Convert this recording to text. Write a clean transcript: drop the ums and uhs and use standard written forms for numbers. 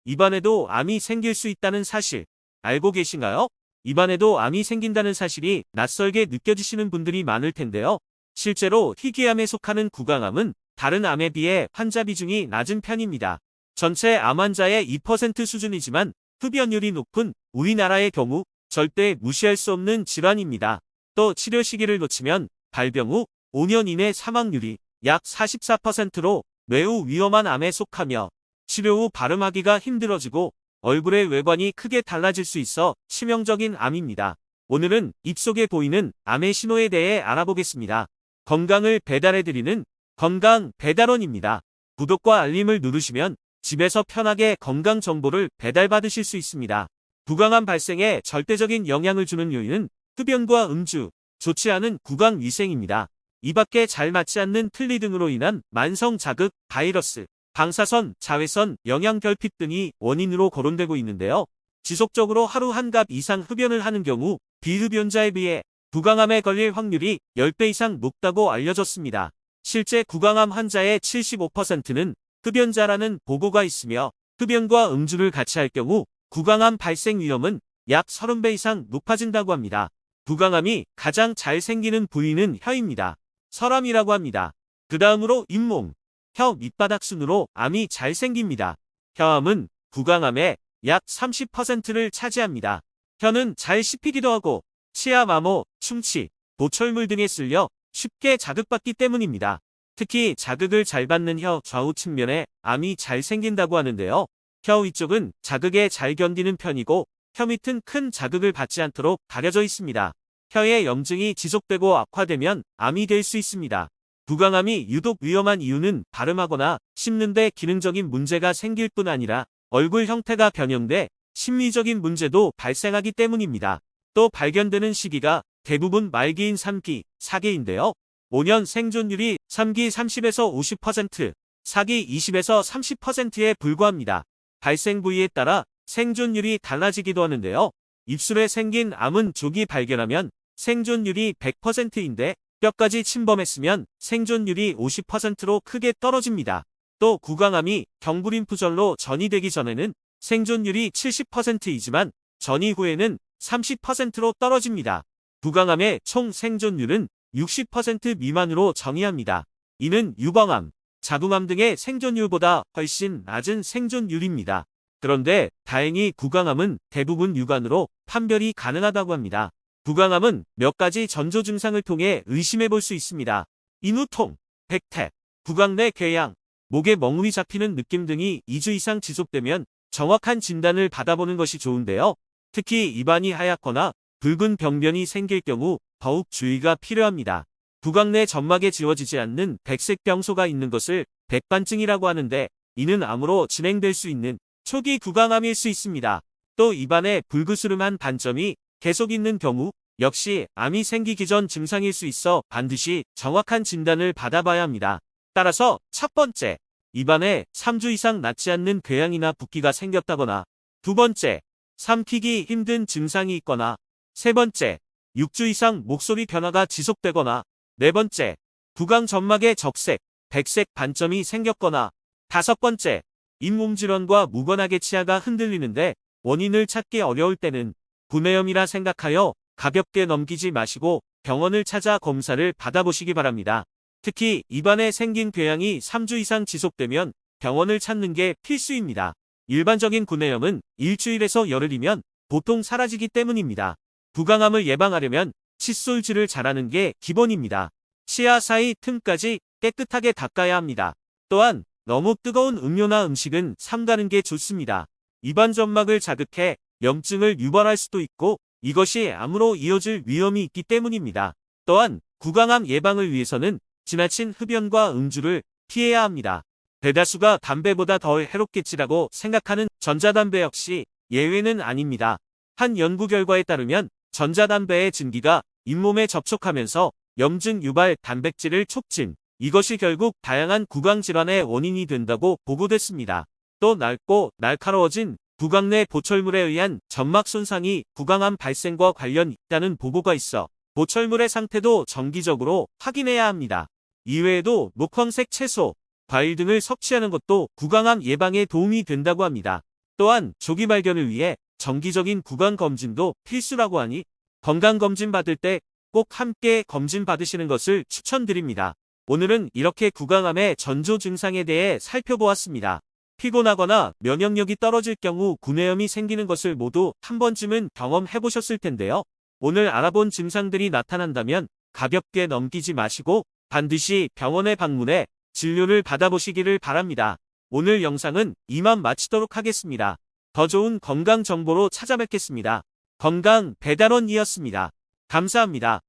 입안에도 암이 생길 수 있다는 사실 알고 계신가요? 입안에도 암이 생긴다는 사실이 낯설게 느껴지시는 분들이 많을 텐데요. 실제로 희귀암에 속하는 구강암은 다른 암에 비해 환자 비중이 낮은 편입니다. 전체 암 환자의 2% 수준이지만 흡연율이 높은 우리나라의 경우 절대 무시할 수 없는 질환입니다. 또 치료 시기를 놓치면 발병 후 5년 이내 사망률이 약 44%로 매우 위험한 암에 속하며 치료 후 발음하기가 힘들어지고 얼굴의 외관이 크게 달라질 수 있어 치명적인 암입니다. 오늘은 입속에 보이는 암의 신호에 대해 알아보겠습니다. 건강을 배달해드리는 건강 배달원입니다. 구독과 알림을 누르시면 집에서 편하게 건강 정보를 배달받으실 수 있습니다. 구강암 발생에 절대적인 영향을 주는 요인은 흡연과 음주, 좋지 않은 구강 위생입니다. 입밖에 잘 맞지 않는 틀니 등으로 인한 만성 자극, 바이러스, 방사선, 자외선, 영양결핍 등이 원인으로 거론되고 있는데요. 지속적으로 하루 한 갑 이상 흡연을 하는 경우 비흡연자에 비해 구강암에 걸릴 확률이 10배 이상 높다고 알려졌습니다. 실제 구강암 환자의 75%는 흡연자라는 보고가 있으며 흡연과 음주를 같이 할 경우 구강암 발생 위험은 약 30배 이상 높아진다고 합니다. 구강암이 가장 잘 생기는 부위는 혀입니다. 설암이라고 합니다. 그 다음으로 잇몸, 혀 밑바닥 순으로 암이 잘 생깁니다. 혀암은 구강암의 약 30%를 차지합니다. 혀는 잘 씹히기도 하고 치아 마모, 충치, 보철물 등에 쓸려 쉽게 자극받기 때문입니다. 특히 자극을 잘 받는 혀 좌우 측면에 암이 잘 생긴다고 하는데요. 혀 위쪽은 자극에 잘 견디는 편이고 혀 밑은 큰 자극을 받지 않도록 가려져 있습니다. 혀의 염증이 지속되고 악화되면 암이 될 수 있습니다. 구강암이 유독 위험한 이유는 발음하거나 씹는데 기능적인 문제가 생길 뿐 아니라 얼굴 형태가 변형돼 심리적인 문제도 발생하기 때문입니다. 또 발견되는 시기가 대부분 말기인 3기, 4기인데요. 5년 생존율이 3기 30에서 50%, 4기 20에서 30%에 불과합니다. 발생 부위에 따라 생존율이 달라지기도 하는데요. 입술에 생긴 암은 조기 발견하면 생존율이 100%인데 뼈까지 침범했으면 생존율이 50%로 크게 떨어집니다. 또 구강암이 경부림프절로 전이되기 전에는 생존율이 70%이지만 전이 후에는 30%로 떨어집니다. 구강암의 총 생존율은 60% 미만으로 정의합니다. 이는 유방암, 자궁암 등의 생존율보다 훨씬 낮은 생존율입니다. 그런데 다행히 구강암은 대부분 유관으로 판별이 가능하다고 합니다. 구강암은 몇 가지 전조 증상을 통해 의심해 볼 수 있습니다. 인후통, 백태, 구강 내 궤양, 목에 멍울이 잡히는 느낌 등이 2주 이상 지속되면 정확한 진단을 받아보는 것이 좋은데요. 특히 입안이 하얗거나 붉은 병변이 생길 경우 더욱 주의가 필요합니다. 구강 내 점막에 지워지지 않는 백색 병소가 있는 것을 백반증이라고 하는데 이는 암으로 진행될 수 있는 초기 구강암일 수 있습니다. 또 입안에 불그스름한 반점이 계속 있는 경우 역시 암이 생기기 전 증상일 수 있어 반드시 정확한 진단을 받아봐야 합니다. 따라서 첫 번째, 입안에 3주 이상 낫지 않는 궤양이나 붓기가 생겼다거나 두 번째, 삼키기 힘든 증상이 있거나 세 번째, 6주 이상 목소리 변화가 지속되거나 네 번째, 구강 점막에 적색, 백색 반점이 생겼거나 다섯 번째, 잇몸 질환과 무관하게 치아가 흔들리는데 원인을 찾기 어려울 때는 구내염이라 생각하여 가볍게 넘기지 마시고 병원을 찾아 검사를 받아보시기 바랍니다. 특히 입안에 생긴 궤양이 3주 이상 지속되면 병원을 찾는 게 필수입니다. 일반적인 구내염은 일주일에서 열흘이면 보통 사라지기 때문입니다. 구강암을 예방하려면 칫솔질을 잘하는 게 기본입니다. 치아 사이 틈까지 깨끗하게 닦아야 합니다. 또한 너무 뜨거운 음료나 음식은 삼가는 게 좋습니다. 입안 점막을 자극해 염증을 유발할 수도 있고 이것이 암으로 이어질 위험이 있기 때문입니다. 또한 구강암 예방을 위해서는 지나친 흡연과 음주를 피해야 합니다. 대다수가 담배보다 더 해롭겠지라고 생각하는 전자담배 역시 예외는 아닙니다. 한 연구 결과에 따르면 전자담배의 증기가 잇몸에 접촉하면서 염증 유발 단백질을 촉진, 이것이 결국 다양한 구강 질환의 원인이 된다고 보고됐습니다. 또 낡고 날카로워진 구강 내 보철물에 의한 점막 손상이 구강암 발생과 관련 있다는 보고가 있어 보철물의 상태도 정기적으로 확인해야 합니다. 이외에도 녹황색 채소, 과일 등을 섭취하는 것도 구강암 예방에 도움이 된다고 합니다. 또한 조기 발견을 위해 정기적인 구강 검진도 필수라고 하니 건강 검진 받을 때 꼭 함께 검진 받으시는 것을 추천드립니다. 오늘은 이렇게 구강암의 전조 증상에 대해 살펴보았습니다. 피곤하거나 면역력이 떨어질 경우 구내염이 생기는 것을 모두 한 번쯤은 경험해 보셨을 텐데요. 오늘 알아본 증상들이 나타난다면 가볍게 넘기지 마시고 반드시 병원에 방문해 진료를 받아보시기를 바랍니다. 오늘 영상은 이만 마치도록 하겠습니다. 더 좋은 건강 정보로 찾아뵙겠습니다. 건강 배달원이었습니다. 감사합니다.